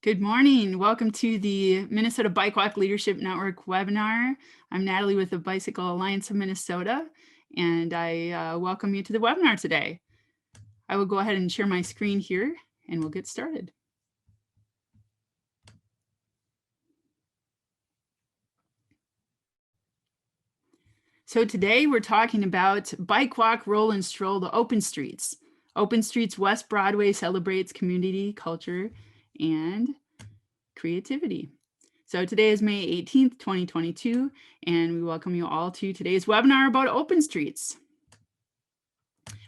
Good morning. Welcome to the Minnesota Bike Walk Leadership Network webinar. I'm Natalie with the Bicycle Alliance of Minnesota, and I welcome you to the webinar today. I will go ahead and share my screen here, and we'll get started. So today we're talking about Bike Walk, Roll, and Stroll the Open Streets. Open Streets West Broadway celebrates community, culture, and creativity. So today is May 18th, 2022, and we welcome you all to today's webinar about open streets.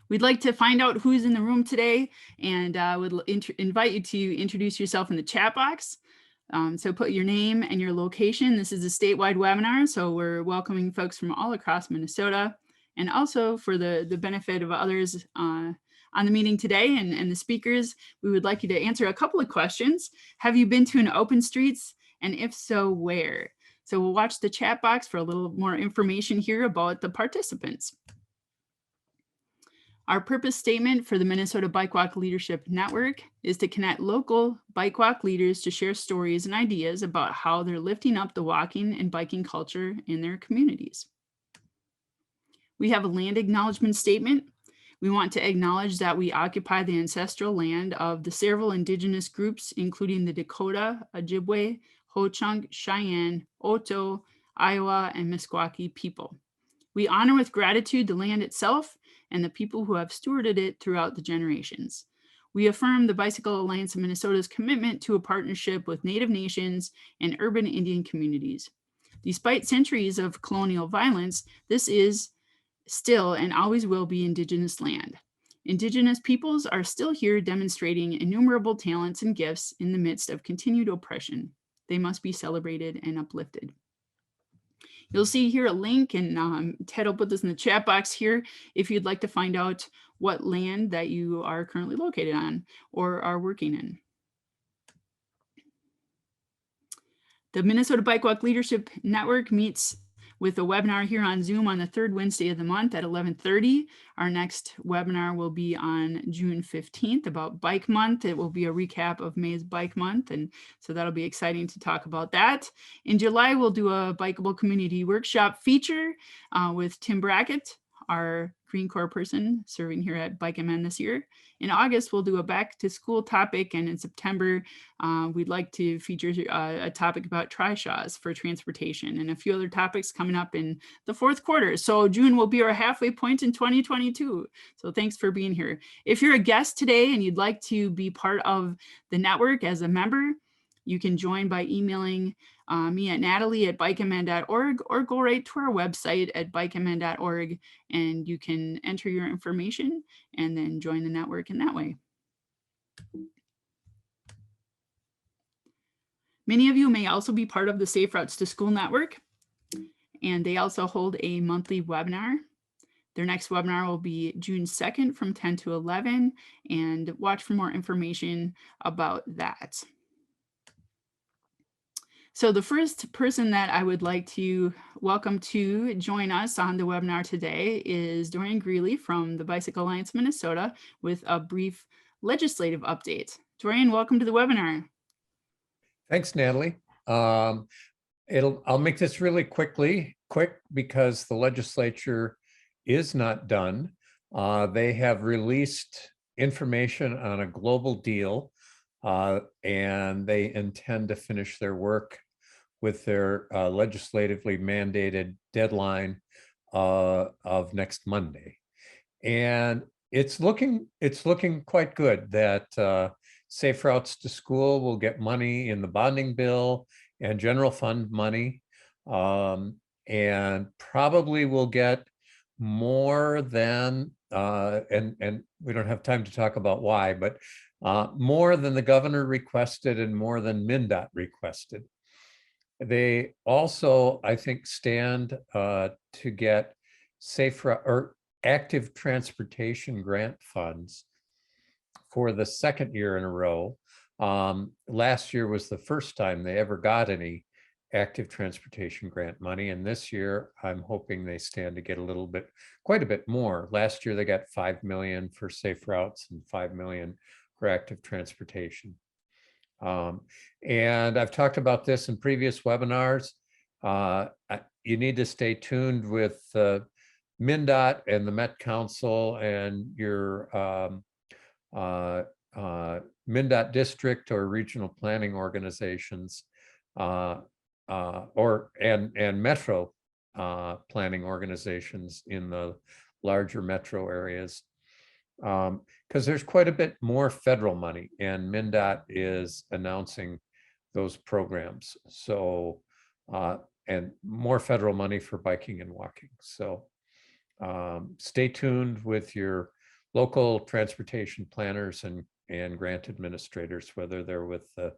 We'd like to find out who's in the room today, and would invite you to introduce yourself in the chat box. So put your name and your location. This is a statewide webinar, so we're welcoming folks from all across Minnesota. And also for the benefit of others on the meeting today and the speakers, we would like you to answer a couple of questions. Have you been to an open streets? And if so, where? So we'll watch the chat box for a little more information here about the participants. Our purpose statement for the Minnesota Bike Walk Leadership Network is to connect local bike walk leaders to share stories and ideas about how they're lifting up the walking and biking culture in their communities. We have a land acknowledgement statement. We want to acknowledge that we occupy the ancestral land of the several indigenous groups, including the Dakota, Ojibwe, Ho-Chunk, Cheyenne, Oto, Iowa, and Meskwaki people. We honor with gratitude the land itself and the people who have stewarded it throughout the generations. We affirm the Bicycle Alliance of Minnesota's commitment to a partnership with Native nations and urban Indian communities. Despite centuries of colonial violence, this is still and always will be Indigenous land. Indigenous peoples are still here demonstrating innumerable talents and gifts in the midst of continued oppression. They must be celebrated and uplifted. You'll see here a link, and Ted will put this in the chat box here if you'd like to find out what land that you are currently located on or are working in. The Minnesota Bike Walk Leadership Network meets with a webinar here on Zoom on the third Wednesday of the month at 11:30. Our next webinar will be on June 15th about Bike Month. It will be a recap of May's Bike Month, and so that'll be exciting to talk about that. In July, we'll do a Bikeable Community Workshop feature with Tim Brackett, our Green Corps person serving here at Bike MN this year. In August, we'll do a back to school topic, and in September, we'd like to feature a topic about trishaws for transportation and a few other topics coming up in the fourth quarter. So June will be our halfway point in 2022. So thanks for being here. If you're a guest today and you'd like to be part of the network as a member, you can join by emailing me at natalie@bikemn.org or go right to our website at bikemn.org, and you can enter your information and then join the network in that way. Many of you may also be part of the Safe Routes to School Network, and they also hold a monthly webinar. Their next webinar will be June 2nd from 10 to 11, and watch for more information about that. So the first person that I would like to welcome to join us on the webinar today is Dorian Greeley from the Bicycle Alliance Minnesota with a brief legislative update. Dorian, welcome to the webinar. Thanks, Natalie. I'll make this really quick because the legislature is not done. They have released information on a global deal, and they intend to finish their work with their legislatively mandated deadline of next Monday. And it's looking quite good that Safe Routes to School will get money in the bonding bill and general fund money, and probably will get more than, and we don't have time to talk about why, but more than the governor requested and more than MnDOT requested. They also, I think, stand to get active transportation grant funds for the second year in a row. Last year was the first time they ever got any active transportation grant money, and this year I'm hoping they stand to get quite a bit more. Last year they got $5 million for Safe Routes and $5 million for active transportation. And I've talked about this in previous webinars. You need to stay tuned with MnDOT and the Met Council and your MnDOT district or regional planning organizations, and metro planning organizations in the larger metro areas. Because there's quite a bit more federal money, and MnDOT is announcing those programs. So, and more federal money for biking and walking. So stay tuned with your local transportation planners and grant administrators, whether they're with the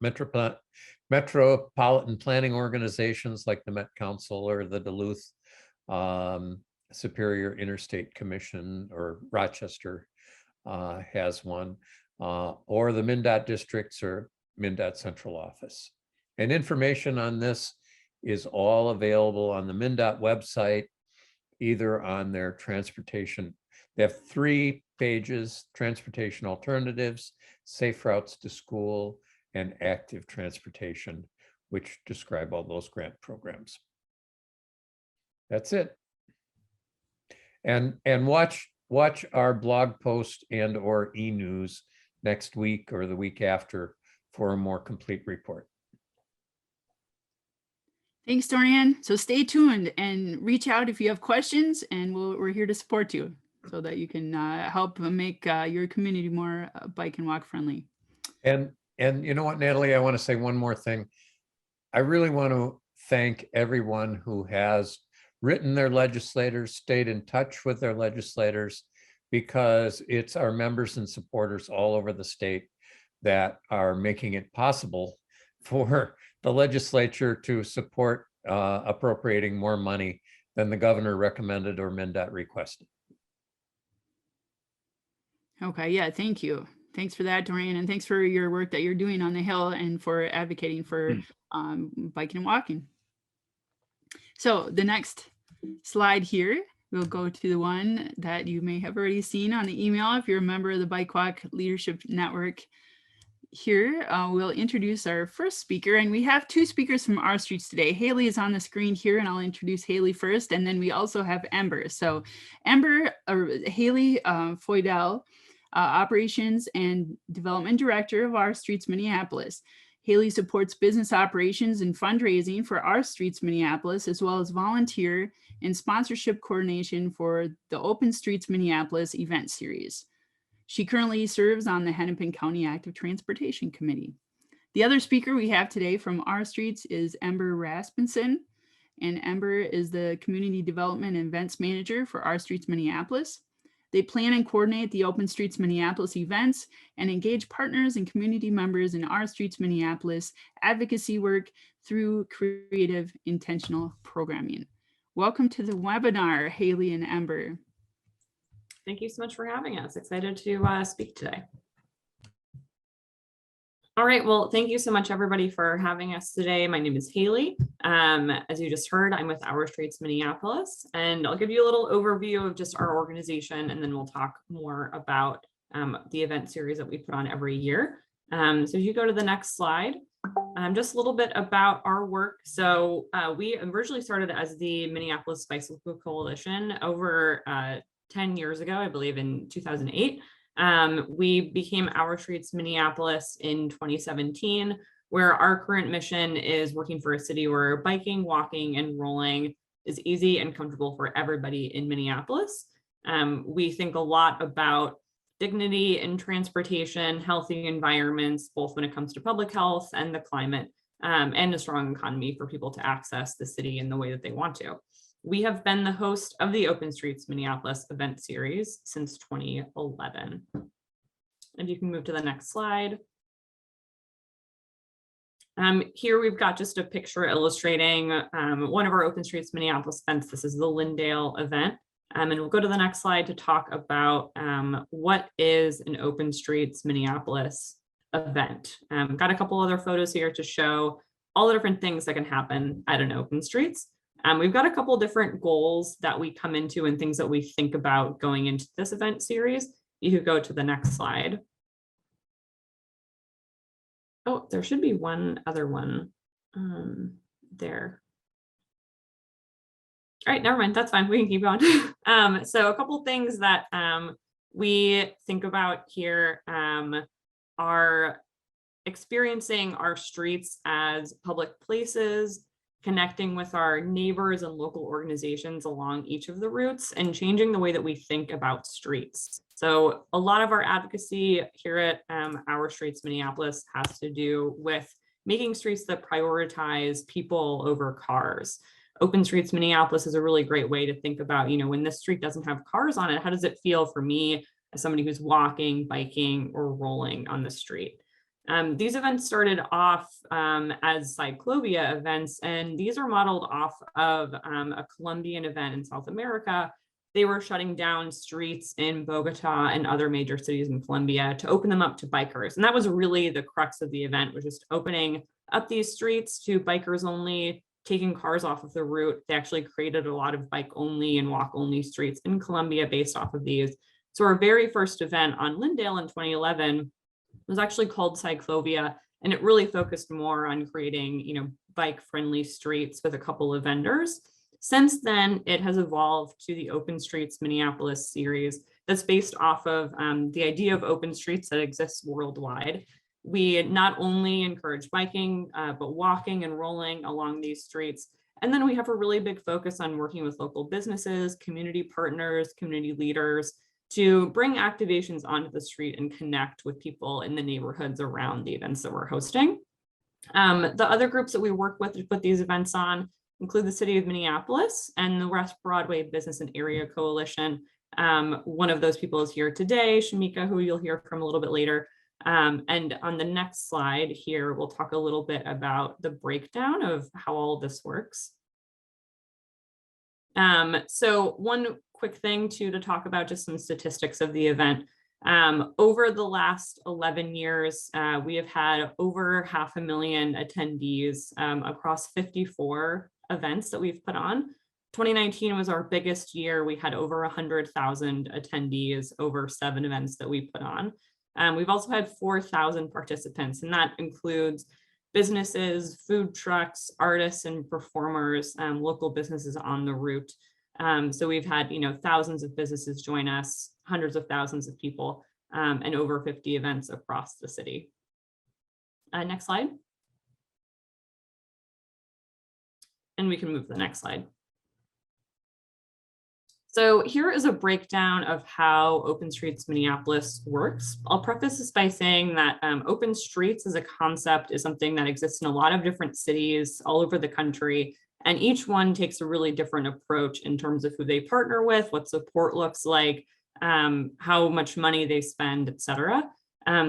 metropolitan planning organizations like the Met Council or the Duluth Superior Interstate Commission, or Rochester has one, or the MnDOT districts or MnDOT central office. And information on this is all available on the MnDOT website, either on their transportation. They have 3 pages: transportation alternatives, safe routes to school, and active transportation, which describe all those grant programs. That's it. And watch our blog post and or e-news next week or the week after for a more complete report. Thanks, Dorian. So stay tuned and reach out if you have questions, and we're here to support you so that you can help make your community more bike and walk friendly. And you know what, Natalie, I want to say one more thing. I really want to thank everyone who has written their legislators, stayed in touch with their legislators, because it's our members and supporters all over the state that are making it possible for the legislature to support appropriating more money than the governor recommended or MnDOT requested. Okay, yeah, thank you. Thanks for that, Dorian, and thanks for your work that you're doing on the Hill and for advocating for biking and walking. So the next slide here, we'll go to the one that you may have already seen on the email if you're a member of the Bike Walk Leadership Network. Here, we'll introduce our first speaker, and we have 2 speakers from our streets today. Hayley is on the screen here, and I'll introduce Hayley first, and then we also have Ember. So Hayley Foydel, Operations and Development Director of Our Streets Minneapolis. Hayley supports business operations and fundraising for Our Streets Minneapolis, as well as volunteer and sponsorship coordination for the Open Streets Minneapolis event series. She currently serves on the Hennepin County Active Transportation Committee. The other speaker we have today from Our Streets is Ember Rasmussen, and Ember is the Community Development and Events Manager for Our Streets Minneapolis. They plan and coordinate the Open Streets Minneapolis events and engage partners and community members in Our Streets Minneapolis advocacy work through creative, intentional programming. Welcome to the webinar, Hayley and Ember. Thank you so much for having us. Excited to speak today. All right, well, thank you so much, everybody, for having us today. My name is Hayley. As you just heard, I'm with Our Streets Minneapolis, and I'll give you a little overview of just our organization, and then we'll talk more about the event series that we put on every year. So if you go to the next slide, just a little bit about our work. So we originally started as the Minneapolis Bicycle Coalition over 10 years ago, I believe in 2008. We became Our Streets Minneapolis in 2017, where our current mission is working for a city where biking, walking, and rolling is easy and comfortable for everybody in Minneapolis. We think a lot about dignity in transportation, healthy environments, both when it comes to public health and the climate, and a strong economy for people to access the city in the way that they want to. We have been the host of the Open Streets Minneapolis event series since 2011. And you can move to the next slide. Here we've got just a picture illustrating one of our Open Streets Minneapolis events. This is the Lindale event. And we'll go to the next slide to talk about what is an Open Streets Minneapolis event. Got a couple other photos here to show all the different things that can happen at an Open Streets. We've got a couple different goals that we come into and things that we think about going into this event series. You could go to the next slide. Oh, there should be one other one there. All right, never mind. That's fine. We can keep going. So a couple things that we think about here are experiencing our streets as public places, connecting with our neighbors and local organizations along each of the routes, and changing the way that we think about streets. So a lot of our advocacy here at Our Streets Minneapolis has to do with making streets that prioritize people over cars. Open Streets Minneapolis is a really great way to think about, when this street doesn't have cars on it, how does it feel for me as somebody who's walking, biking, or rolling on the street? These events started off as cyclovia events, and these are modeled off of a Colombian event in South America. They were shutting down streets in Bogota and other major cities in Colombia to open them up to bikers. And that was really the crux of the event, was just opening up these streets to bikers only, taking cars off of the route. They actually created a lot of bike only and walk only streets in Colombia based off of these. So our very first event on Lyndale in 2011 was actually called Cyclovia, and it really focused more on creating, bike-friendly streets with a couple of vendors. Since then, it has evolved to the Open Streets Minneapolis series that's based off of the idea of open streets that exists worldwide. We not only encourage biking, but walking and rolling along these streets. And then we have a really big focus on working with local businesses, community partners, community leaders to bring activations onto the street and connect with people in the neighborhoods around the events that we're hosting. The other groups that we work with to put these events on include the City of Minneapolis and the West Broadway Business and Area Coalition. One of those people is here today, Shemeka, who you'll hear from a little bit later. And on the next slide here, we'll talk a little bit about the breakdown of how all of this works. So one quick thing to talk about, just some statistics of the event. Over the last 11 years, we have had over 500,000 attendees across 54 events that we've put on. 2019 was our biggest year. We had over 100,000 attendees over 7 events that we put on. We've also had 4,000 participants, and that includes businesses, food trucks, artists, and performers, local businesses on the route. So we've had, thousands of businesses join us, hundreds of thousands of people, and over 50 events across the city. Next slide. And we can move to the next slide. So here is a breakdown of how Open Streets Minneapolis works. I'll preface this by saying that open streets as a concept is something that exists in a lot of different cities all over the country. And each one takes a really different approach in terms of who they partner with, what support looks like, how much money they spend, et cetera.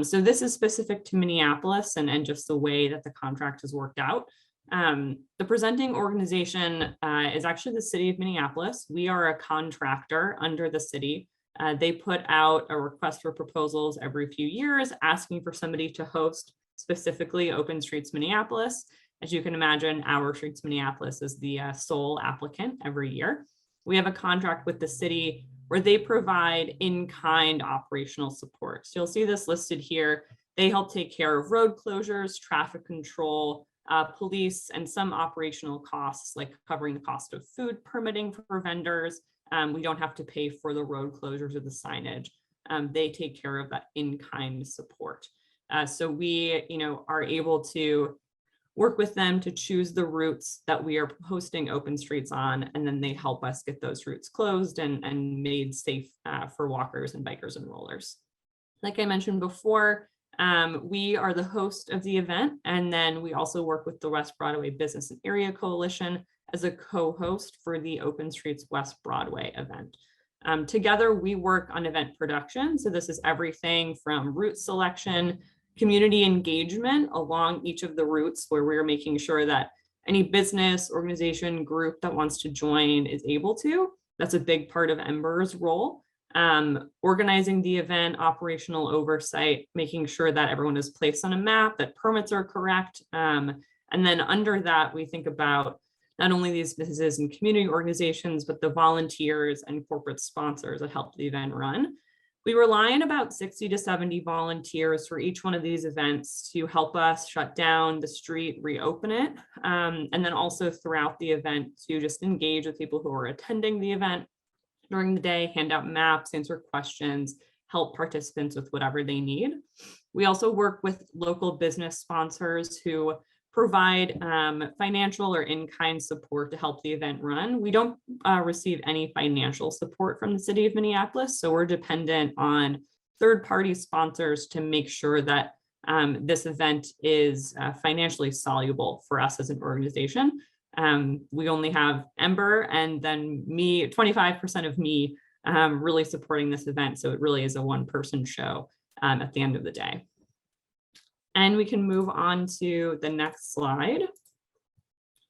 So this is specific to Minneapolis and just the way that the contract has worked out. The presenting organization is actually the City of Minneapolis. We are a contractor under the city. They put out a request for proposals every few years, asking for somebody to host specifically Open Streets Minneapolis. As you can imagine, Our Streets Minneapolis is the sole applicant every year. We have a contract with the city where they provide in-kind operational support. So you'll see this listed here. They help take care of road closures, traffic control, police, and some operational costs like covering the cost of food permitting for vendors. We don't have to pay for the road closures or the signage. They take care of that in-kind support. So we, are able to work with them to choose the routes that we are hosting open streets on, and then they help us get those routes closed and made safe for walkers and bikers and rollers. Like I mentioned before, we are the host of the event, and then we also work with the West Broadway Business and Area Coalition as a co-host for the Open Streets West Broadway event. Together, we work on event production. So this is everything from route selection, community engagement along each of the routes, where we're making sure that any business, organization, group that wants to join is able to. That's a big part of Ember's role. Organizing the event, operational oversight, making sure that everyone is placed on a map, that permits are correct. And then under that, we think about not only these businesses and community organizations, but the volunteers and corporate sponsors that help the event run. We rely on about 60 to 70 volunteers for each one of these events to help us shut down the street, reopen it, and then also throughout the event to just engage with people who are attending the event during the day, hand out maps, answer questions, help participants with whatever they need. We also work with local business sponsors who provide financial or in-kind support to help the event run. We don't receive any financial support from the city of Minneapolis, so we're dependent on third-party sponsors to make sure that this event is financially soluble for us as an organization. We only have Ember and then me, 25% of me really supporting this event. So it really is a one-person show at the end of the day. And we can move on to the next slide.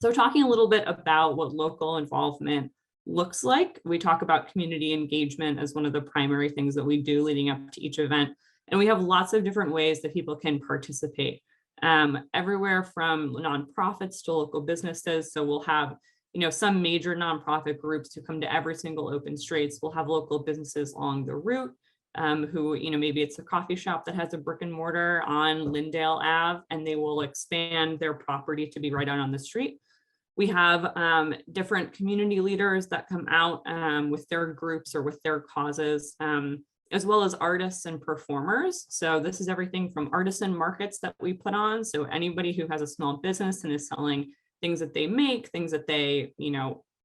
So talking a little bit about what local involvement looks like, we talk about community engagement as one of the primary things that we do leading up to each event. And we have lots of different ways that people can participate, everywhere from nonprofits to local businesses. So we'll have, some major nonprofit groups who come to every single open streets. We'll have local businesses along the route who, maybe it's a coffee shop that has a brick and mortar on Lyndale Ave, and they will expand their property to be right out on the street. We have different community leaders that come out with their groups or with their causes, as well as artists and performers. So this is everything from artisan markets that we put on. So anybody who has a small business and is selling things that they make, things that they,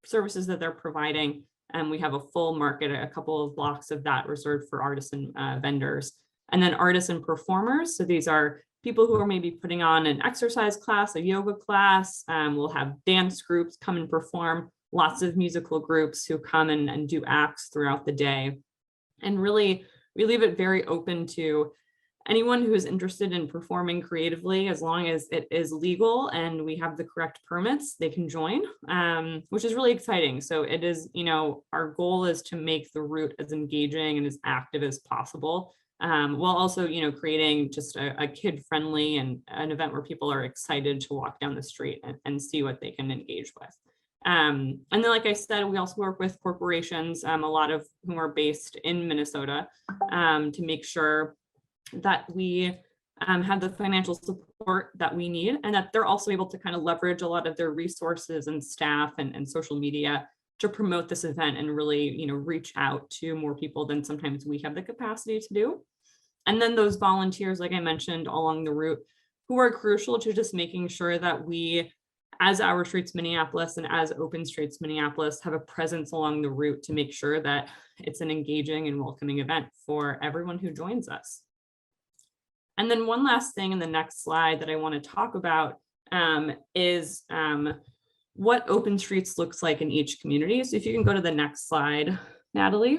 services that they're providing. And we have a full market, a couple of blocks of that reserved for artisan vendors. And then artisan performers. So these are people who are maybe putting on an exercise class, a yoga class. We'll have dance groups come and perform, lots of musical groups who come and do acts throughout the day. And really, we leave it very open to anyone who is interested in performing creatively, as long as it is legal and we have the correct permits, they can join, which is really exciting. So it is, our goal is to make the route as engaging and as active as possible, while also, creating just a kid-friendly and an event where people are excited to walk down the street and see what they can engage with. And then, like I said, we also work with corporations, a lot of whom are based in Minnesota, to make sure that we have the financial support that we need, and that they're also able to kind of leverage a lot of their resources and staff and social media to promote this event and really, reach out to more people than sometimes we have the capacity to do. And then those volunteers, like I mentioned, along the route, who are crucial to just making sure that we, as Our Streets Minneapolis and as Open Streets Minneapolis, have a presence along the route to make sure that it's an engaging and welcoming event for everyone who joins us. And then one last thing in the next slide that I want to talk about is what Open Streets looks like in each community. So if you can go to the next slide, Natalie.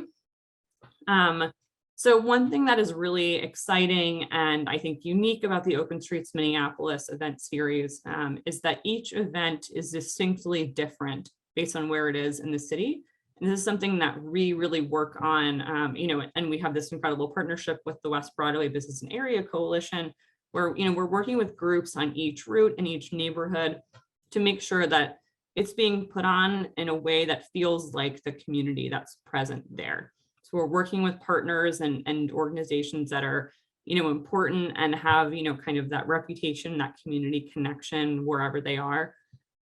So one thing that is really exciting and I think unique about the Open Streets Minneapolis event series is that each event is distinctly different based on where it is in the city. And this is something that we really work on, and we have this incredible partnership with the West Broadway Business and Area Coalition, where, we're working with groups on each route in each neighborhood to make sure that it's being put on in a way that feels like the community that's present there. So we're working with partners and organizations that are, important and have, kind of that reputation, that community connection wherever they are.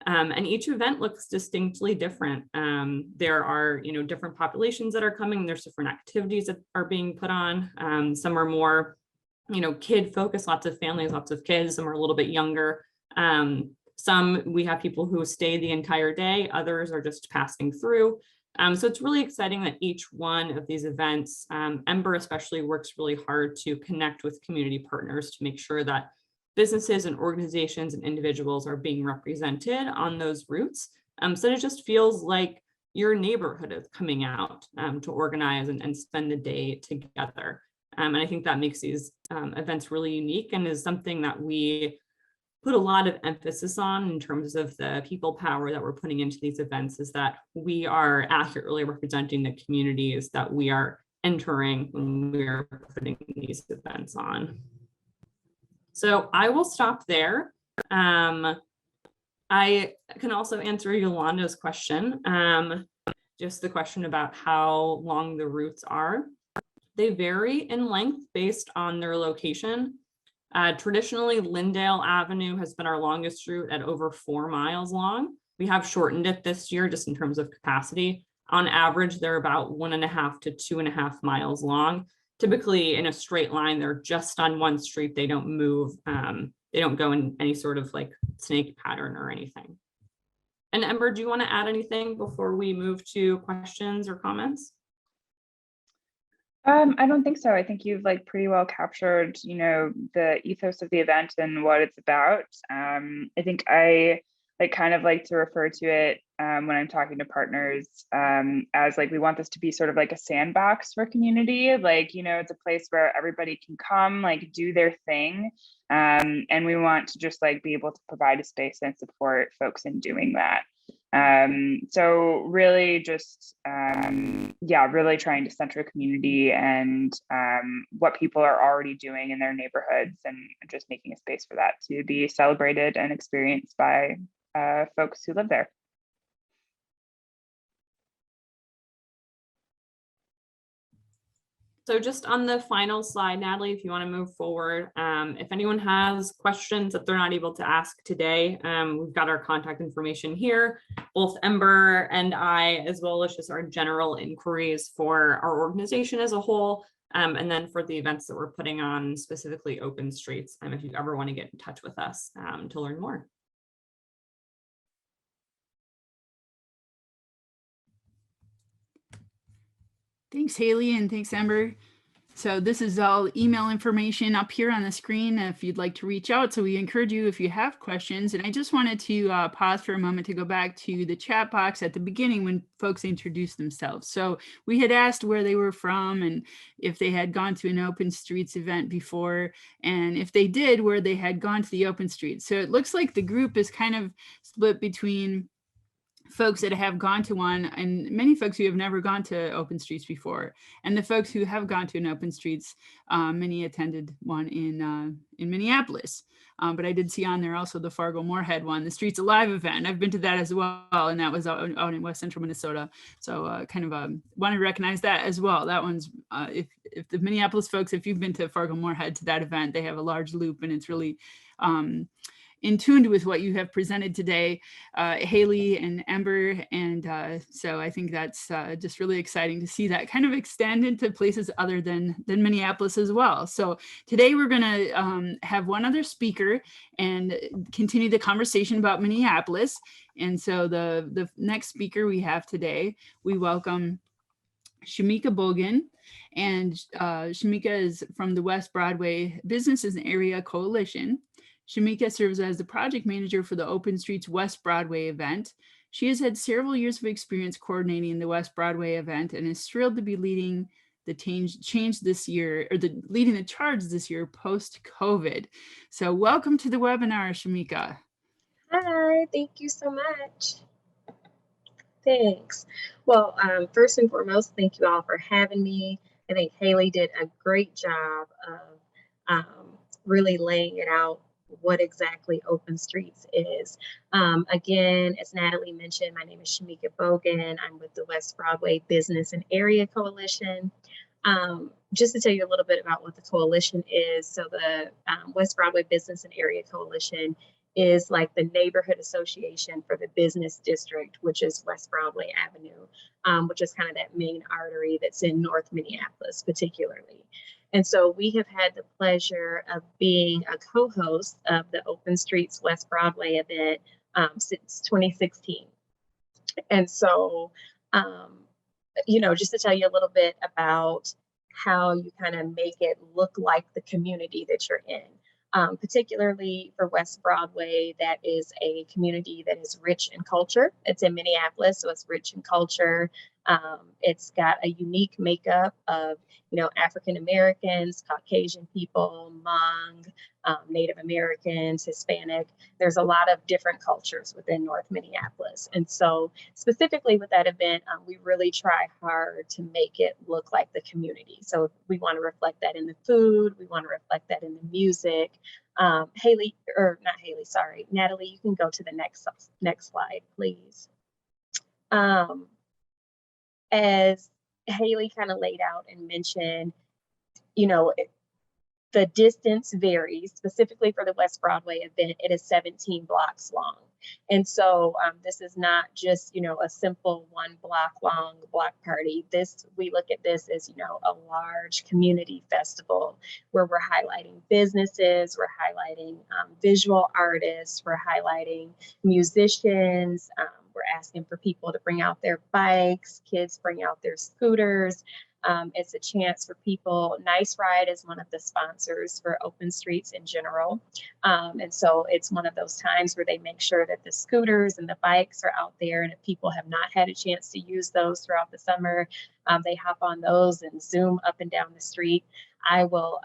And each event looks distinctly different. There are, different populations that are coming. There's different activities that are being put on. Some are more, kid focused, lots of families, lots of kids. Some are a little bit younger. Some we have people who stay the entire day. Others are just passing through. So it's really exciting that each one of these events, Ember especially works really hard to connect with community partners to make sure that businesses and organizations and individuals are being represented on those routes. So it just feels like your neighborhood is coming out to organize and spend the day together. And I think that makes these events really unique and is something that we put a lot of emphasis on in terms of the people power that we're putting into these events, is that we are accurately representing the communities that we are entering when we are putting these events on. So I will stop there. I can also answer Yolanda's question, just the question about how long the routes are. They vary in length based on their location. Traditionally, Lyndale Avenue has been our longest route at over 4 miles long. We have shortened it this year just in terms of capacity. On average, they're about 1.5 to 2.5 miles long. Typically in a straight line, they're just on one street. They don't move. They don't go in any sort of like snake pattern or anything. And Ember, do you want to add anything before we move to questions or comments? I don't think so. I think you've like pretty well captured, you know, the ethos of the event and what it's about. I think I like kind of like to refer to it when I'm talking to partners as like we want this to be sort of like a sandbox for community. Like, you know, it's a place where everybody can come, like do their thing. And we want to just like be able to provide a space and support folks in doing that. So really just, yeah, really trying to center community and what people are already doing in their neighborhoods and just making a space for that to be celebrated and experienced by folks who live there. So just on the final slide, Natalie, if you want to move forward, if anyone has questions that they're not able to ask today, we've got our contact information here, both Ember and I, as well as just our general inquiries for our organization as a whole, and then for the events that we're putting on, specifically Open Streets, if you ever want to get in touch with us to learn more. Thanks, Hayley, and thanks, Ember. So this is all email information up here on the screen if you'd like to reach out. So we encourage you if you have questions. And I just wanted to pause for a moment to go back to the chat box at the beginning when folks introduced themselves. So we had asked where they were from and if they had gone to an Open Streets event before, and if they did, where they had gone to the Open Streets. So it looks like the group is kind of split between folks that have gone to one and many folks who have never gone to Open Streets before, and the folks who have gone to an Open Streets, many attended one in Minneapolis, but I did see on there also the Fargo-Moorhead one, the Streets Alive event. I've been to that as well, and that was out in West Central Minnesota, so kind of want to recognize that as well. That one's if the Minneapolis folks, if you've been to Fargo-Moorhead to that event, they have a large loop and it's really in tune with what you have presented today, Hayley and Ember. And so I think that's just really exciting to see that kind of extend into places other than Minneapolis as well. So today we're gonna have one other speaker and continue the conversation about Minneapolis. And so the next speaker we have today, we welcome Shemeka Bogan. And Shemeka is from the West Broadway Businesses and Area Coalition. Shemeka serves as the project manager for the Open Streets West Broadway event. She has had several years of experience coordinating the West Broadway event and is thrilled to be leading the change this year, or leading the charge this year post-COVID. So welcome to the webinar, Shemeka. Hi, thank you so much. Thanks. Well, first and foremost, thank you all for having me. I think Hayley did a great job of really laying it out what exactly Open Streets is. Again, as Natalie mentioned, my name is Shemeka Bogan. I'm with the West Broadway Business and Area Coalition. Just to tell you a little bit about what the coalition is. So the West Broadway Business and Area Coalition is like the neighborhood association for the business district, which is West Broadway Avenue, which is kind of that main artery that's in North Minneapolis particularly. And so we have had the pleasure of being a co-host of the Open Streets West Broadway event since 2016. And so, you know, just to tell you a little bit about how you kind of make it look like the community that you're in. Particularly for West Broadway, that is a community that is rich in culture. It's in Minneapolis, so it's rich in culture. It's got a unique makeup of, you know, African Americans, Caucasian people, Hmong, Native Americans, Hispanic. There's a lot of different cultures within North Minneapolis. And so specifically with that event, we really try hard to make it look like the community. So we want to reflect that in the food. We want to reflect that in the music. Hayley, or not Hayley, sorry, Natalie, you can go to the next slide, please. As Hayley kind of laid out and mentioned, you know, the distance varies. Specifically for the West Broadway event, it is 17 blocks long. And so this is not just, you know, a simple 1 block long block party. We look at this as, you know, a large community festival where we're highlighting businesses, we're highlighting visual artists, we're highlighting musicians, we're asking for people to bring out their bikes, kids bring out their scooters. It's a chance for people. Nice Ride is one of the sponsors for Open Streets in general. And so it's one of those times where they make sure that the scooters and the bikes are out there. And if people have not had a chance to use those throughout the summer, they hop on those and zoom up and down the street. I will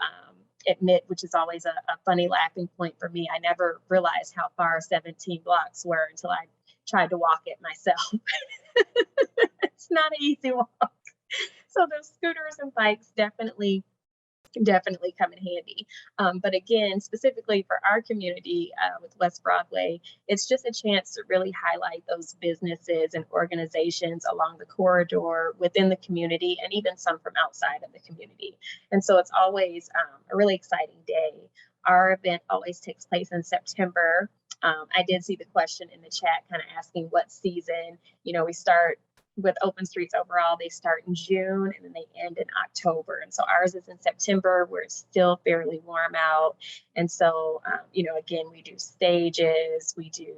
admit, which is always a funny laughing point for me, I never realized how far 17 blocks were until I tried to walk it myself. It's not an easy walk. So those scooters and bikes definitely come in handy. But again, specifically for our community with West Broadway, it's just a chance to really highlight those businesses and organizations along the corridor within the community, and even some from outside of the community. And so it's always a really exciting day. Our event always takes place in September. I did see the question in the chat kind of asking what season. You know, we start with Open Streets overall, they start in June and then they end in October. And so ours is in September, where it's still fairly warm out. And so, you know, again, we do stages, we do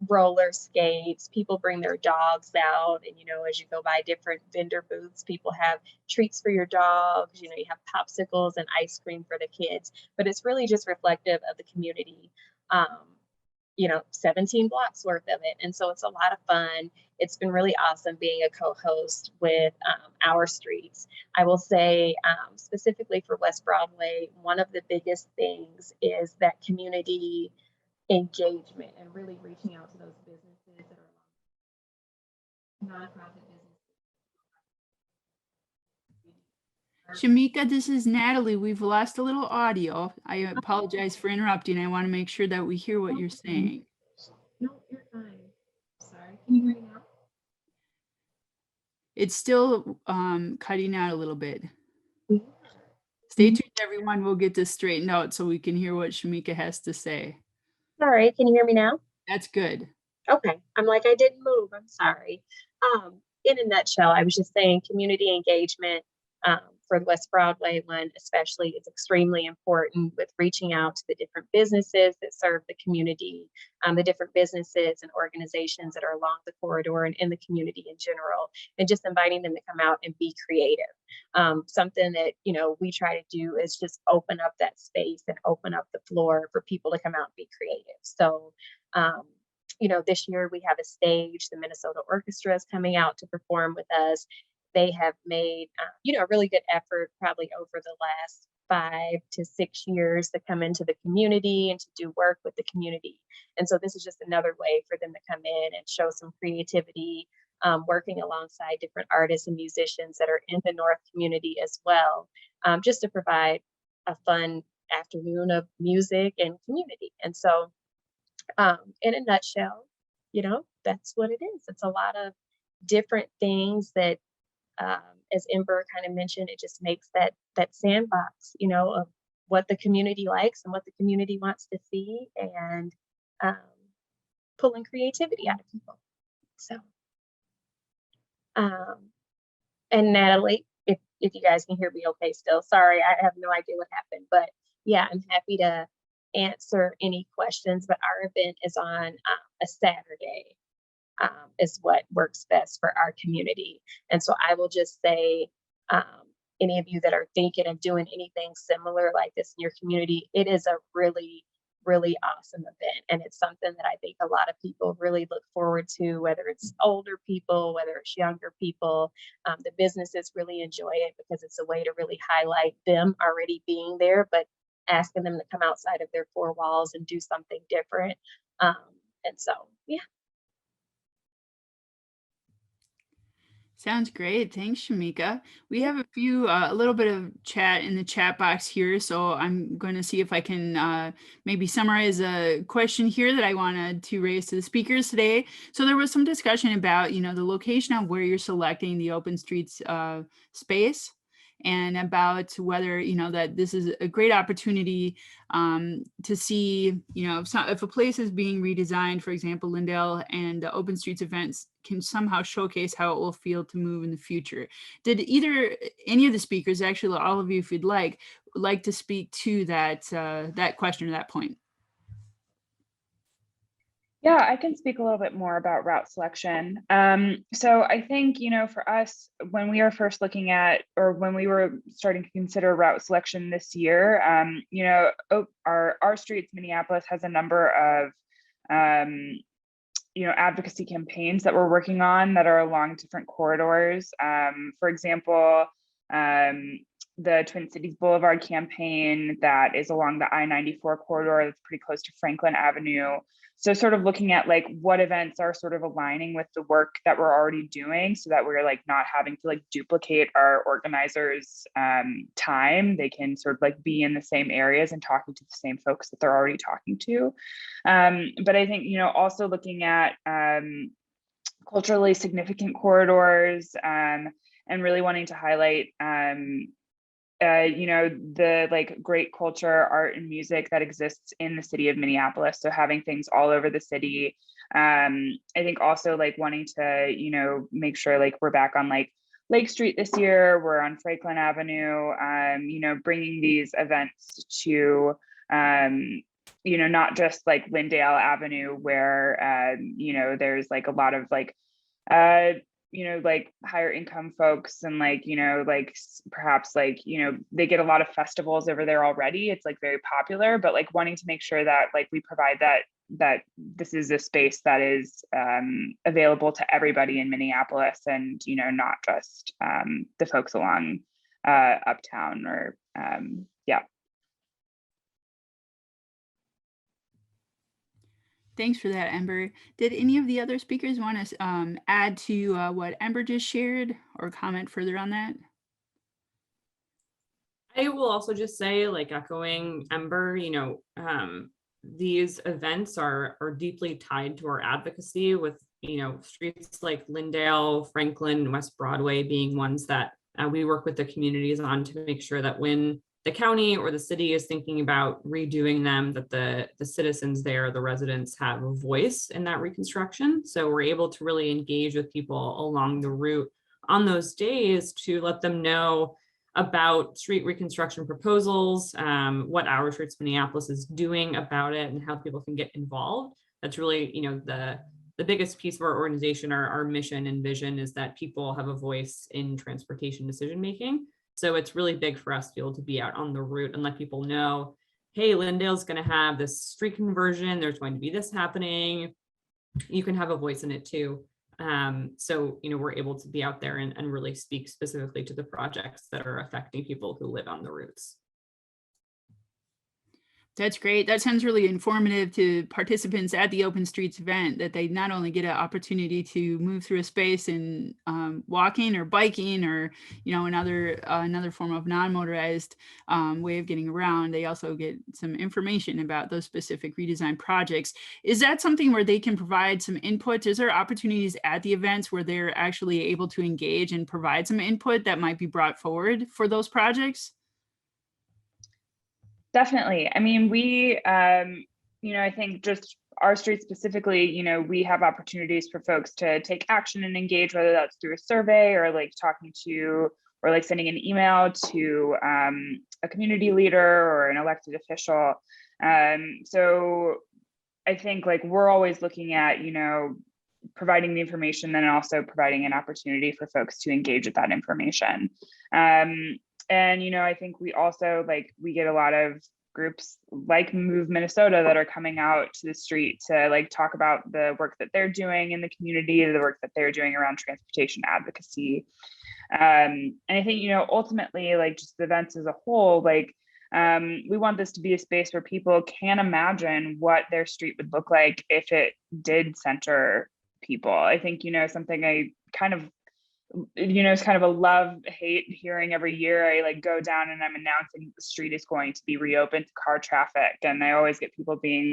roller skates, people bring their dogs out. And, you know, as you go by different vendor booths, people have treats for your dogs, you know, you have popsicles and ice cream for the kids, but it's really just reflective of the community. You know, 17 blocks worth of it. And so it's a lot of fun. It's been really awesome being a co-host with Our Streets. I will say specifically for West Broadway, one of the biggest things is that community engagement and really reaching out to those businesses that are nonprofit businesses. Shemeka, this is Natalie. We've lost a little audio. I apologize for interrupting. I want to make sure that we hear what you're saying. No, you're fine. Sorry. Can you hear me now? It's still cutting out a little bit. Yeah. Stay tuned, everyone. We'll get this straightened out so we can hear what Shemeka has to say. Sorry, can you hear me now? That's good. Okay. I'm like, I didn't move. I'm sorry. In a nutshell, I was just saying community engagement for the West Broadway one especially is extremely important, with reaching out to the different businesses that serve the community, the different businesses and organizations that are along the corridor and in the community in general, and just inviting them to come out and be creative. Something that, you know, we try to do is just open up that space and open up the floor for people to come out and be creative. So, you know, this year we have a stage. The Minnesota Orchestra is coming out to perform with us. They have made, you know, a really good effort probably over the last 5 to 6 years to come into the community and to do work with the community. And so this is just another way for them to come in and show some creativity, working alongside different artists and musicians that are in the North community as well, just to provide a fun afternoon of music and community. And so in a nutshell, you know, that's what it is. It's a lot of different things that, as Ember kind of mentioned, it just makes that sandbox, you know, of what the community likes and what the community wants to see, and pulling creativity out of people. So, and Natalie, if you guys can hear me okay still, sorry, I have no idea what happened, but yeah, I'm happy to answer any questions. But our event is on a Saturday. Is what works best for our community. And so I will just say, any of you that are thinking of doing anything similar like this in your community, it is a really, really awesome event. And it's something that I think a lot of people really look forward to, whether it's older people, whether it's younger people. The businesses really enjoy it because it's a way to really highlight them already being there, but asking them to come outside of their 4 walls and do something different. And so, yeah. Sounds great. Thanks, Shemeka. We have a little bit of chat in the chat box here, so I'm going to see if I can maybe summarize a question here that I wanted to raise to the speakers today. So there was some discussion about, you know, the location of where you're selecting the Open Streets space. and about whether, that this is a great opportunity to see, if a place is being redesigned, for example, Lindale, and the Open Streets events can somehow showcase how it will feel to move in the future. Did any of the speakers, actually all of you, if you'd like to speak to that question or that point? Yeah, I can speak a little bit more about route selection. So I think, for us, when we are first looking at, or when we were starting to consider route selection this year, our Streets Minneapolis has a number of, advocacy campaigns that we're working on that are along different corridors. For example, the Twin Cities Boulevard campaign that is along the I-94 corridor that's pretty close to Franklin Avenue. So sort of looking at like what events are sort of aligning with the work that we're already doing, so that we're like not having to like duplicate our organizers' time. They can sort of like be in the same areas and talking to the same folks that they're already talking to. But I think, also looking at culturally significant corridors, and really wanting to highlight the like great culture, art, and music that exists in the city of Minneapolis. So having things all over the city. I think also like wanting to, make sure like we're back on like Lake Street this year, we're on Franklin Avenue, bringing these events to, not just like Lindale Avenue, where, there's like a lot of like, like higher income folks, and like, perhaps like, they get a lot of festivals over there already. It's like very popular, but like wanting to make sure that like we provide that this is a space that is available to everybody in Minneapolis, and, not just the folks along uptown or yeah. Thanks for that, Ember. Did any of the other speakers want to add to what Ember just shared or comment further on that? I will also just say, like echoing Ember, these events are deeply tied to our advocacy with, streets like Lindale, Franklin, West Broadway being ones that we work with the communities on to make sure that when the county or the city is thinking about redoing them, that the citizens there, the residents, have a voice in that reconstruction. So we're able to really engage with people along the route on those days to let them know about street reconstruction proposals, what Our Streets Minneapolis is doing about it, and how people can get involved. That's really, the biggest piece of our organization, our mission and vision, is that people have a voice in transportation decision making. So it's really big for us to be able to be out on the route and let people know, hey, Lindale's going to have this street conversion. There's going to be this happening. You can have a voice in it too. So, we're able to be out there and really speak specifically to the projects that are affecting people who live on the routes. That's great. That sounds really informative to participants at the Open Streets event, that they not only get an opportunity to move through a space in walking or biking or, another form of non-motorized way of getting around. They also get some information about those specific redesign projects. Is that something where they can provide some input? Is there opportunities at the events where they're actually able to engage and provide some input that might be brought forward for those projects? Definitely. I mean, we, I think just our street specifically, we have opportunities for folks to take action and engage, whether that's through a survey or like talking to, or like sending an email to a community leader or an elected official. So I think like we're always looking at, providing the information and also providing an opportunity for folks to engage with that information. And, I think we also we get a lot of groups like Move Minnesota that are coming out to the street to like talk about the work that they're doing in the community, the work that they're doing around transportation advocacy. And I think, ultimately, like just the events as a whole, we want this to be a space where people can imagine what their street would look like if it did center people. I think, something I kind of, it's kind of a love-hate hearing every year. I go down and I'm announcing the street is going to be reopened to car traffic. And I always get people being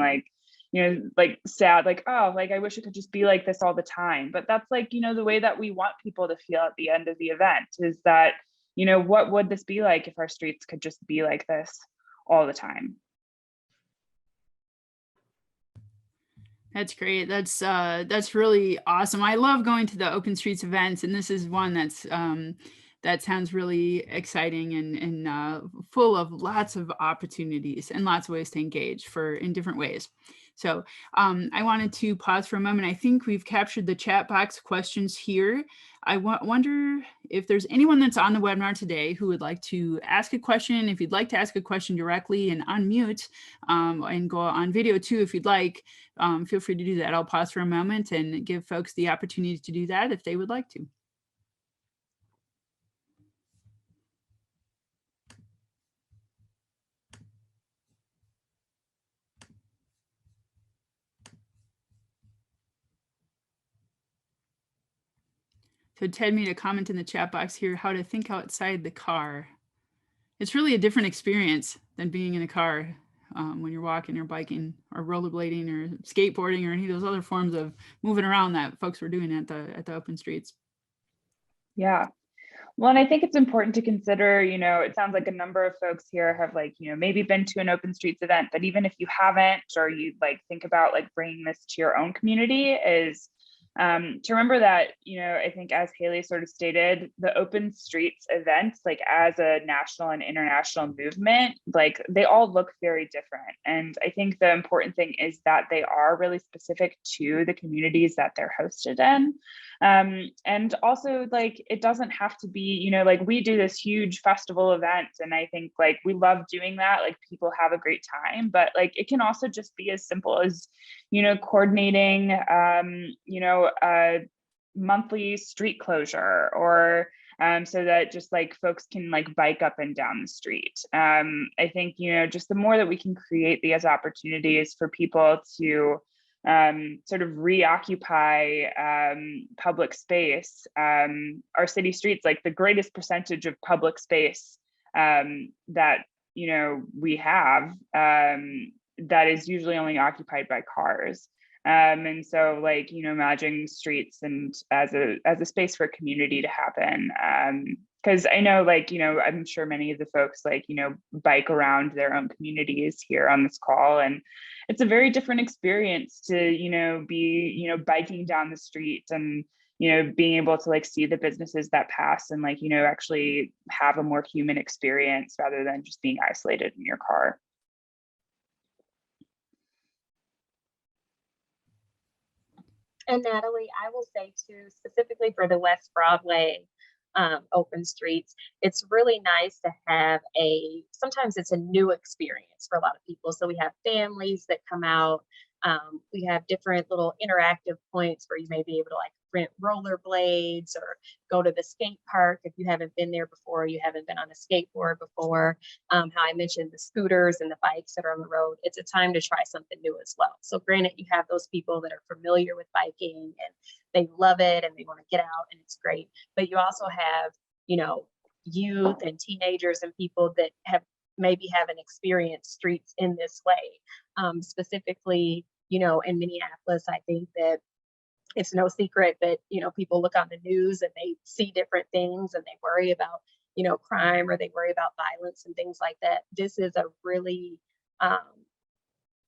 sad, oh, I wish it could just be like this all the time. But that's the way that we want people to feel at the end of the event, is that, you know, what would this be like if our streets could just be like this all the time? That's great. That's really awesome. I love going to the Open Streets events, and this is one that sounds really exciting and full of lots of opportunities and lots of ways to engage in different ways. So I wanted to pause for a moment. I think we've captured the chat box questions here. I wonder if there's anyone that's on the webinar today who would like to ask a question. If you'd like to ask a question directly and unmute and go on video too, if you'd like, feel free to do that. I'll pause for a moment and give folks the opportunity to do that if they would like to. So Ted made a comment in the chat box here, how to think outside the car. It's really a different experience than being in a car when you're walking or biking or rollerblading or skateboarding or any of those other forms of moving around that folks were doing at the open streets. Yeah. Well, and I think it's important to consider, you know, it sounds like a number of folks here have like, you know, maybe been to an open streets event, but even if you haven't, or you like think about like bringing this to your own community, is to remember that, you know, I think as Hayley sort of stated, the open streets events, like as a national and international movement, like they all look very different. And I think the important thing is that they are really specific to the communities that they're hosted in. And also like, it doesn't have to be, you know, like we do this huge festival event, and I think like we love doing that, like people have a great time, but like it can also just be as simple as, you know, coordinating, you know, a monthly street closure, or so that just like folks can like bike up and down the street. I think, you know, just the more that we can create these opportunities for people to sort of reoccupy public space. Our city streets, like the greatest percentage of public space that, you know, we have, that is usually only occupied by cars. And so like, you know, imagining streets and as a space for community to happen. Because I know, like, you know, I'm sure many of the folks like, you know, bike around their own communities here on this call, and it's a very different experience to, you know, be, you know, biking down the street and, you know, being able to like see the businesses that pass and like, you know, actually have a more human experience rather than just being isolated in your car. And Natalie, I will say too, specifically for the West Broadway open streets, it's really nice to have sometimes it's a new experience for a lot of people. So we have families that come out. We have different little interactive points where you may be able to like rent rollerblades or go to the skate park if you haven't been there before, you haven't been on a skateboard before. How I mentioned the scooters and the bikes that are on the road, it's a time to try something new as well. So granted, you have those people that are familiar with biking and they love it and they want to get out and it's great. But you also have, you know, youth and teenagers and people that maybe haven't experienced streets in this way. Specifically, you know, in Minneapolis, I think that it's no secret that, you know, people look on the news and they see different things and they worry about, you know, crime, or they worry about violence and things like that. This is a really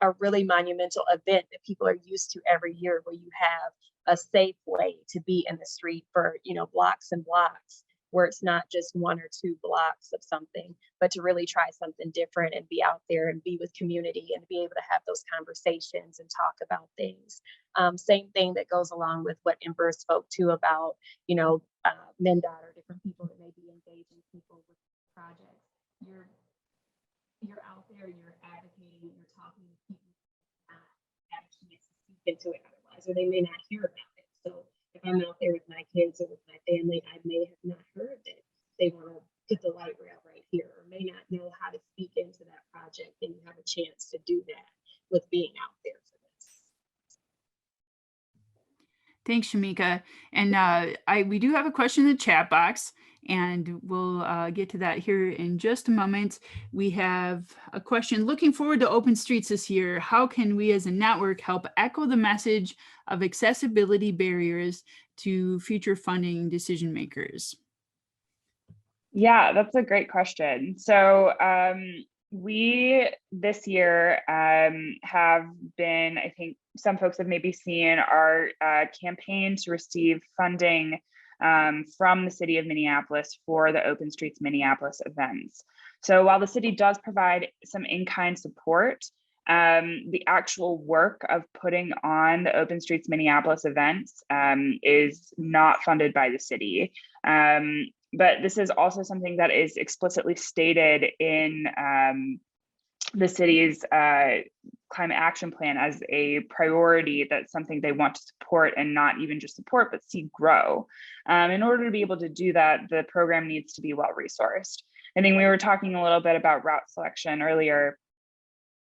monumental event that people are used to every year, where you have a safe way to be in the street for, you know, blocks and blocks, where it's not just 1 or 2 blocks of something, but to really try something different and be out there and be with community and be able to have those conversations and talk about things. Same thing that goes along with what Ember spoke to about, you know, MnDOT or different people that may be engaging people with projects. You're out there, you're advocating, you're talking to people who not have a chance to speak into it otherwise, or they may not hear about it. So if I'm out there with my kids or with my family, I may have not heard that they want to put the light rail right here, or may not know how to speak into that project, and you have a chance to do that with being out there for this. Thanks, Shemeka. And we do have a question in the chat box, and we'll get to that here in just a moment. We have a question: looking forward to Open Streets this year, how can we as a network help echo the message of accessibility barriers to future funding decision makers? Yeah, that's a great question. So we this year have been, I think some folks have maybe seen our campaign to receive funding from the city of Minneapolis for the Open Streets Minneapolis events. So while the city does provide some in-kind support, the actual work of putting on the Open Streets Minneapolis events is not funded by the city. But this is also something that is explicitly stated in the city's climate action plan as a priority. That's something they want to support, and not even just support, but see grow. In order to be able to do that, the program needs to be well resourced. I think we were talking a little bit about route selection earlier.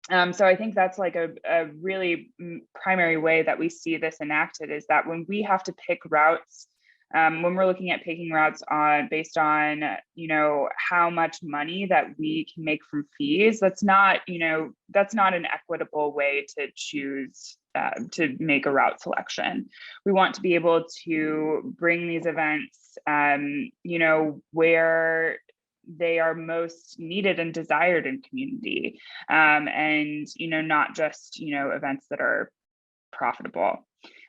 So I think that's like a really primary way that we see this enacted, is that when we have to pick routes, when we're looking at picking routes based on, how much money that we can make from fees, that's not an equitable way to choose to make a route selection. We want to be able to bring these events, where they are most needed and desired in community, and not just events that are profitable.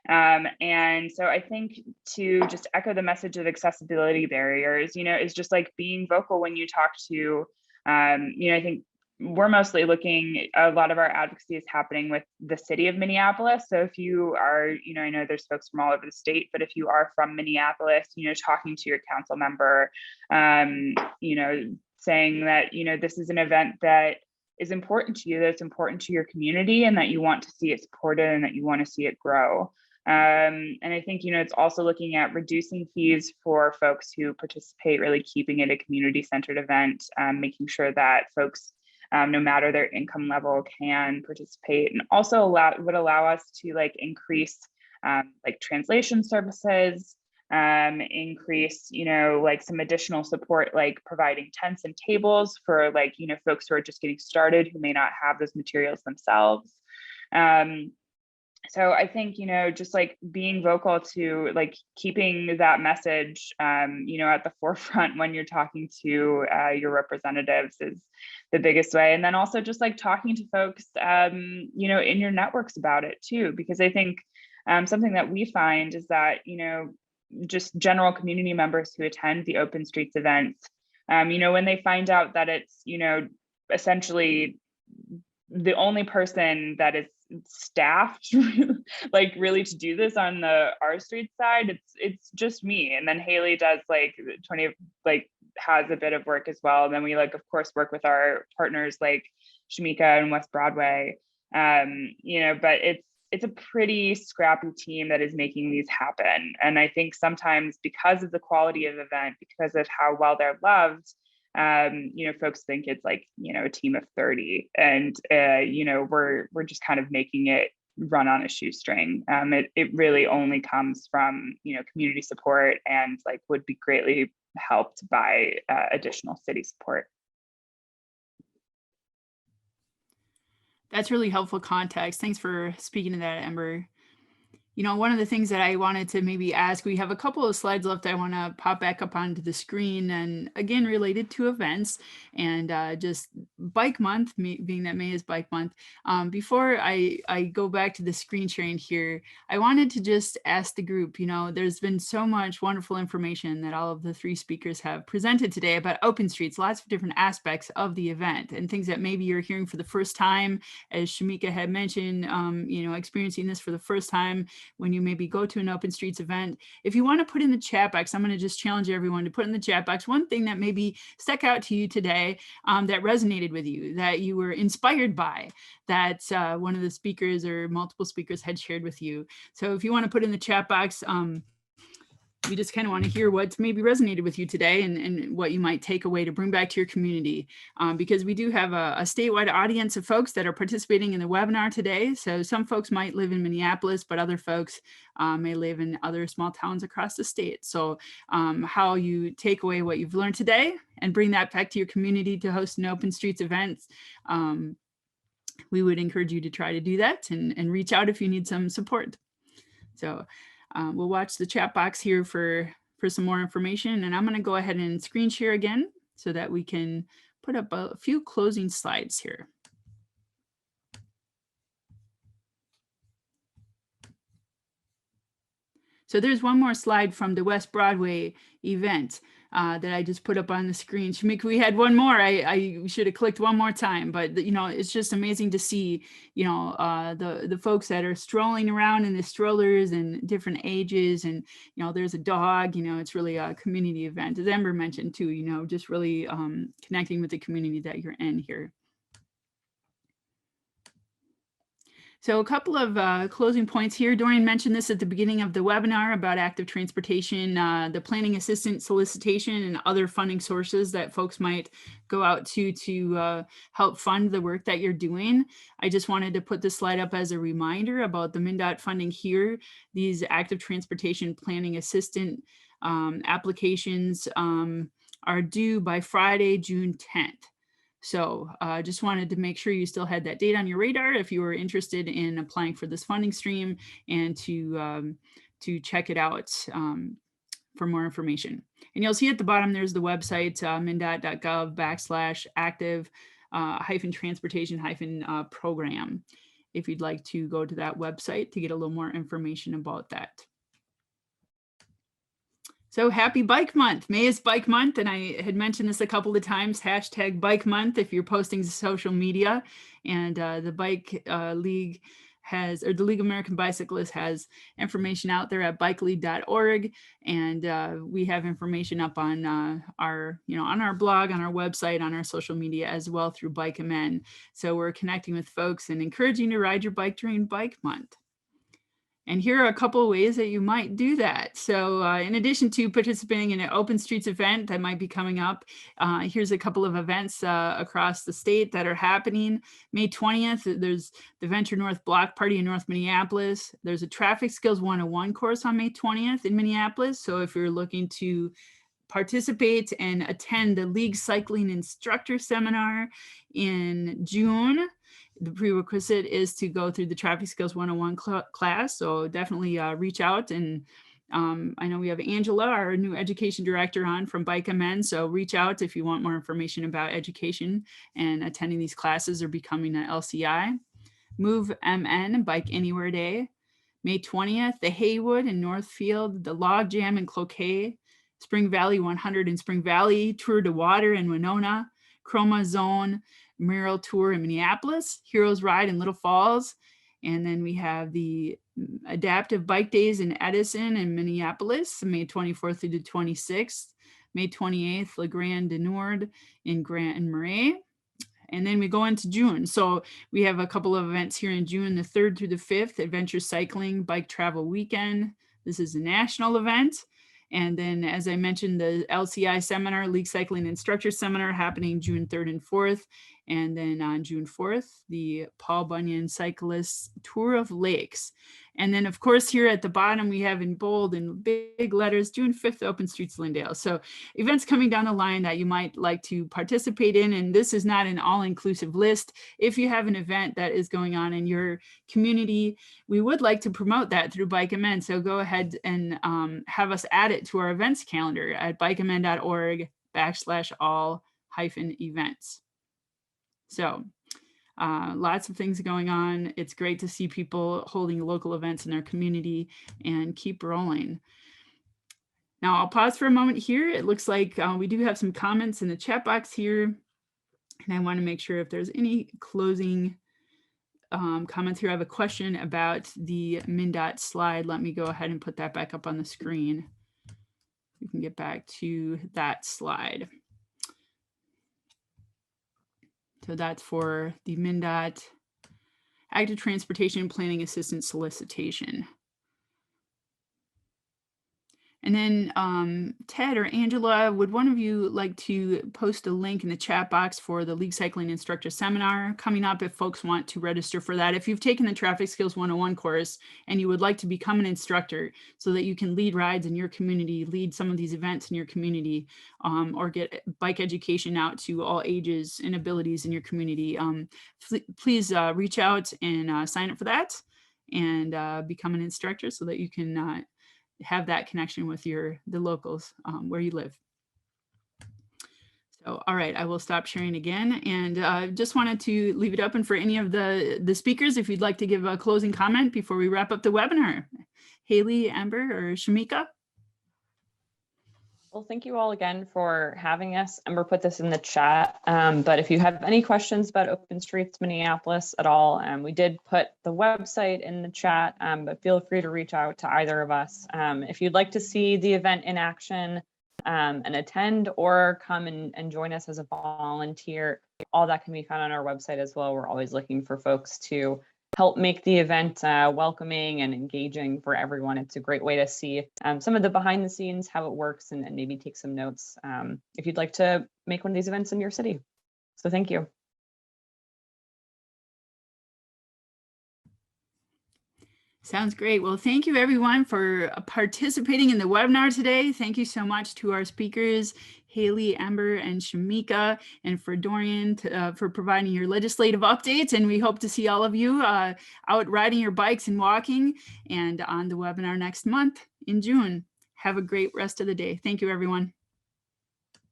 And so I think, to just echo the message of accessibility barriers, is just like being vocal when you talk to, I think we're mostly looking, a lot of our advocacy is happening with the city of Minneapolis. So if you are, I know there's folks from all over the state, but if you are from Minneapolis, talking to your council member, saying that, this is an event that is important to you, that's important to your community, and that you want to see it supported and that you want to see it grow. And I think, it's also looking at reducing fees for folks who participate, really keeping it a community-centered event, making sure that folks, no matter their income level, can participate, and also would allow us to increase like translation services, increase, some additional support, like providing tents and tables for folks who are just getting started, who may not have those materials themselves. So I think, just being vocal to keeping that message, at the forefront when you're talking to your representatives is the biggest way. And then also just talking to folks, in your networks about it too, because I think something that we find is that, just general community members who attend the Open Streets events, when they find out that it's, essentially the only person that is staffed really to do this on the R Street side, it's just me. And then Hayley does has a bit of work as well. And then we of course work with our partners like Shemeka and West Broadway. But it's a pretty scrappy team that is making these happen. And I think sometimes, because of the quality of the event, because of how well they're loved, folks think it's a team of 30, and we're just kind of making it run on a shoestring. It really only comes from community support, and would be greatly helped by additional city support. That's really helpful context. Thanks for speaking to that, Ember. One of the things that I wanted to maybe ask, we have a couple of slides left I want to pop back up onto the screen, and again, related to events and just Bike Month, being that May is Bike Month. Before I go back to the screen sharing here, I wanted to just ask the group, there's been so much wonderful information that all of the three speakers have presented today about Open Streets, lots of different aspects of the event and things that maybe you're hearing for the first time, as Shemeka had mentioned, experiencing this for the first time when you maybe go to an Open Streets event. If you want to put in the chat box, I'm going to just challenge everyone to put in the chat box one thing that maybe stuck out to you today, that resonated with you, that you were inspired by, that one of the speakers or multiple speakers had shared with you. So if you want to put in the chat box, we just kind of want to hear what's maybe resonated with you today and what you might take away to bring back to your community, because we do have a statewide audience of folks that are participating in the webinar today. So some folks might live in Minneapolis, but other folks may live in other small towns across the state. So how you take away what you've learned today and bring that back to your community to host an Open Streets event, we would encourage you to try to do that and reach out if you need some support. So we'll watch the chat box here for for some more information. And I'm going to go ahead and screen share again so that we can put up a few closing slides here. So there's one more slide from the West Broadway event that I just put up on the screen. Shemeka, we had one more. I should have clicked one more time, but you know, it's just amazing to see, you know, the folks that are strolling around in the strollers and different ages, and you know, there's a dog. You know, it's really a community event, as Amber mentioned too. You know, just really connecting with the community that you're in here. So a couple of closing points here. Dorian mentioned this at the beginning of the webinar about active transportation, the planning assistant solicitation and other funding sources that folks might go out to help fund the work that you're doing. I just wanted to put this slide up as a reminder about the MnDOT funding here. These active transportation planning assistant applications are due by Friday, June 10th. So I just wanted to make sure you still had that date on your radar if you were interested in applying for this funding stream, and to check it out for more information. And you'll see at the bottom, there's the website, mndot.gov/active-transportation-program, if you'd like to go to that website to get a little more information about that. So happy Bike Month. May is Bike Month, and I had mentioned this a couple of times, hashtag Bike Month if you're posting to social media. And the Bike League has, or the League of American Bicyclists has information out there at bikeleague.org. And we have information up on our, you know, on our blog, on our website, on our social media as well through Bike Amen. So we're connecting with folks and encouraging you to ride your bike during Bike Month. And here are a couple of ways that you might do that. So in addition to participating in an Open Streets event that might be coming up, here's a couple of events across the state that are happening. May 20th, there's the Venture North Block Party in North Minneapolis. There's a Traffic Skills 101 course on May 20th in Minneapolis. So if you're looking to participate and attend the League Cycling Instructor Seminar in June, the prerequisite is to go through the Traffic Skills 101 class. So definitely reach out. And I know we have Angela, our new education director, on from Bike Amen. So reach out if you want more information about education and attending these classes or becoming an LCI. Move MN, Bike Anywhere Day. May 20th, the Haywood in Northfield, the Log Jam in Cloquet, Spring Valley 100 in Spring Valley, Tour de Water in Winona, Chroma Zone Mural Tour in Minneapolis, Heroes Ride in Little Falls, and then we have the Adaptive Bike Days in Edison and Minneapolis, May 24th through the 26th, May 28th, Le Grand du Nord in Grant and Marais. And then we go into June. So we have a couple of events here in June, the 3rd through the 5th, Adventure Cycling Bike Travel Weekend. This is a national event. And then, as I mentioned, the LCI seminar, League Cycling Instructor Seminar, happening June 3rd and 4th. And then on June 4th, the Paul Bunyan Cyclists Tour of Lakes. And then, of course, here at the bottom, we have in bold and big letters, June 5th, Open Streets Lindale. So events coming down the line that you might like to participate in. And this is not an all-inclusive list. If you have an event that is going on in your community, we would like to promote that through Bike Amen. So go ahead and have us add it to our events calendar at bikeamen.org/all-events. So lots of things going on. It's great to see people holding local events in their community, and keep rolling. Now I'll pause for a moment here. It looks like we do have some comments in the chat box here, and I want to make sure if there's any closing comments here. I have a question about the MnDOT slide. Let me go ahead and put that back up on the screen. We can get back to that slide. So that's for the MnDOT Active Transportation Planning Assistance Solicitation. And then Ted or Angela, would one of you like to post a link in the chat box for the League Cycling Instructor Seminar coming up if folks want to register for that? If you've taken the Traffic Skills 101 course and you would like to become an instructor so that you can lead rides in your community, lead some of these events in your community, or get bike education out to all ages and abilities in your community, please reach out and sign up for that and become an instructor so that you can have that connection with the locals where you live. So, all right, I will stop sharing again, and just wanted to leave it open for any of the speakers if you'd like to give a closing comment before we wrap up the webinar. Hayley, Amber, or Shemeka? Well, thank you all again for having us. Amber put this in the chat, but if you have any questions about Open Streets Minneapolis at all, we did put the website in the chat, but feel free to reach out to either of us. If you'd like to see the event in action and attend, or come and join us as a volunteer, all that can be found on our website as well. We're always looking for folks to help make the event welcoming and engaging for everyone. It's a great way to see some of the behind the scenes, how it works, and maybe take some notes if you'd like to make one of these events in your city. So thank you. Sounds great. Well, thank you everyone for participating in the webinar today. Thank you so much to our speakers, Hayley, Amber, and Shemeka, and for Dorian for providing your legislative updates. And we hope to see all of you out riding your bikes and walking, and on the webinar next month in June. Have a great rest of the day. Thank you, everyone.